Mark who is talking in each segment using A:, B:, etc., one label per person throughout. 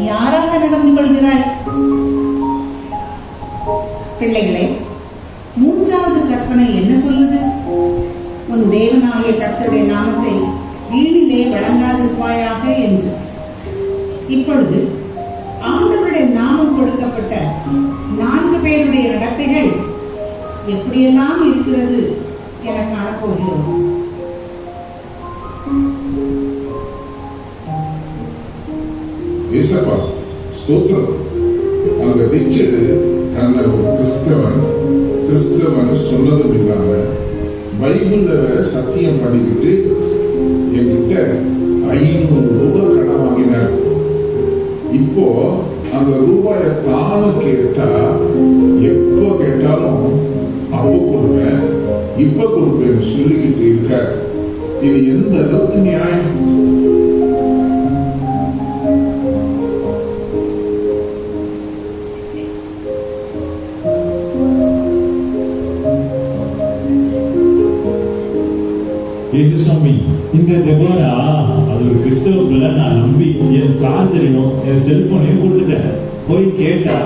A: யாராக நடந்து கொள்கிறாய்? பிள்ளைகளே, மூன்றாவது கற்பனை என்ன சொல்லுது? உன் தேவனாகிய கர்த்தருடைய நாமத்தை வீணிலே வழங்காதிருப்பாயாக என்று. இப்பொழுது ஆண்டவருடைய நாமம் கொடுக்கப்பட்ட 4 பேருடைய நடத்தைகள் எப்படியெல்லாம் இருக்கிறது என காணப்போகிறோம்.
B: ஏசப்பா ஸ்தோத்திரம். அந்த ரிச்சர்டு தன்னை ஒரு கிறிஸ்தவன் சொன்னதும் இல்லாம பைபிள்ல சத்தியம் பண்ணிக்கிட்டு என்கிட்ட 500 ரூபாய் கடன் வாங்கினார். இப்போ அந்த ரூபாயை தானும் கேட்டா எப்போ கேட்டாலும் அப்போ கொடுப்பேன் இப்ப கொடுப்பேன்னு சொல்லிக்கிட்டு இருக்க. இது எந்த அளவுக்கு நியாயம்?
C: சுவாமி, இந்த தெபோரா அது ஒரு கிறிஸ்தவ பிள்ளை நான் நம்பி என் சார்ஜரையும் என் செல்போனையும் கொடுத்துட்டேன். போய் கேட்டா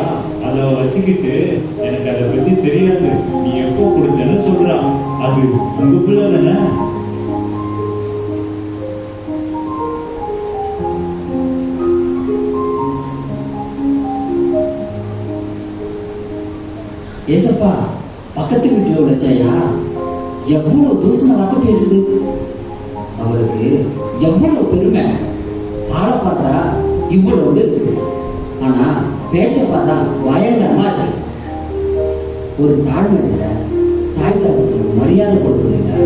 C: அதை வச்சுக்கிட்டு எனக்கு அதை பத்தி தெரியாது, நீ எப்போ கொடுத்தேன்னு சொல்றா. அது உங்க பிள்ளை தானே?
D: ஏசப்பா, பக்கத்து வீட்டுல உடைச்சாயா எவ்வளவு தூசண வார்த்தை பேசுது. அவளுக்கு எவ்வளவு பெருமை. ஆளை பார்த்தா இவ்வளவு இருக்கு, ஆனா பேச்ச பார்த்தா பயங்கரமா இருக்கு. ஒரு தாழ்மை இல்லை, தாய் தகவலுக்கு மரியாதை கொடுக்குது இல்லை.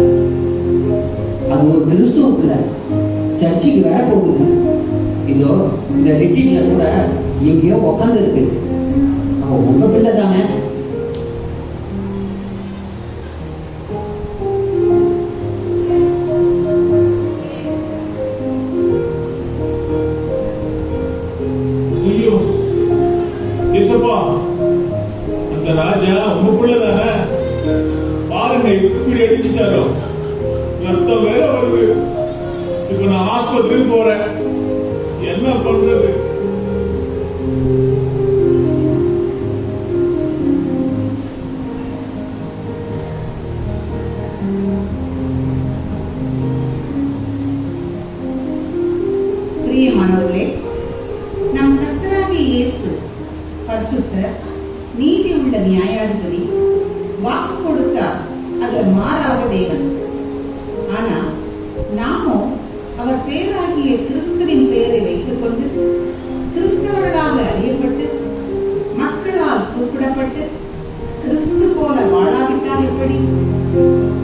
D: அது ஒரு கிறிஸ்துவ பிள்ளை, சர்ச்சுக்கு வேற போகுது. இதோ இந்த ரிட்டீன்ல கூட எங்கேயோ உட்காந்து இருக்கு. அவன் உங்க பிள்ளை தானே?
C: அந்த ராஜா உங்களுக்குள்ளதானே? பாருங்க இப்படி அடிச்சுட்டாரோ, ரத்தம் வேற வருது. இப்ப நான் ஆஸ்பத்திரிக்கு போறேன், என்ன பண்றது?
A: பிரியமானவர்களே, நம் கர்த்தராகிய இயேசு பரிசுத்த நீதி உள்ள நியாயாதிபதி, வாக்கு கொடுத்தார் அவர் மாறாத தேவன். ஆனா நாமோ அவர் பேராகிய கிறிஸ்துவின் பெயரை வைத்துக் கொண்டு கிறிஸ்தவர்களாக அறியப்பட்டு மக்களால் கூப்பிடப்பட்டு கிறிஸ்து போல வாழாவிட்டால் எப்படி?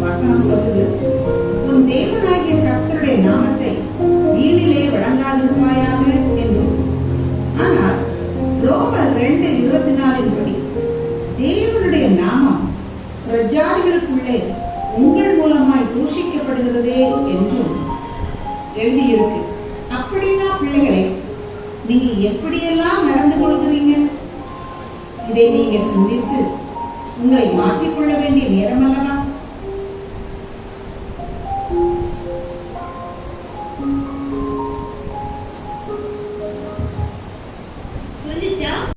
A: வசனம் சொல்லுது, உன் தேவனாகிய கர்த்தருடைய நாமத்தை வீணிலே வழங்காதிருப்பாயாக என்று. ஆனால் ரோமர் 2:24 படி தேவனுடைய நாமம் பிரஜாதிகளுக்குள்ளே உங்கள் மூலமாய் தூஷிக்கப்படுகிறதே என்றும் எழுதியிருக்கு. அப்படின்னா பிள்ளைகளே, நீங்க எப்படியெல்லாம் நடந்து கொள்கிறீங்க? இதை நீங்க சிந்தித்து உங்களை மாற்றிக்கொள்ள வேண்டிய நேரம் அல்லவா?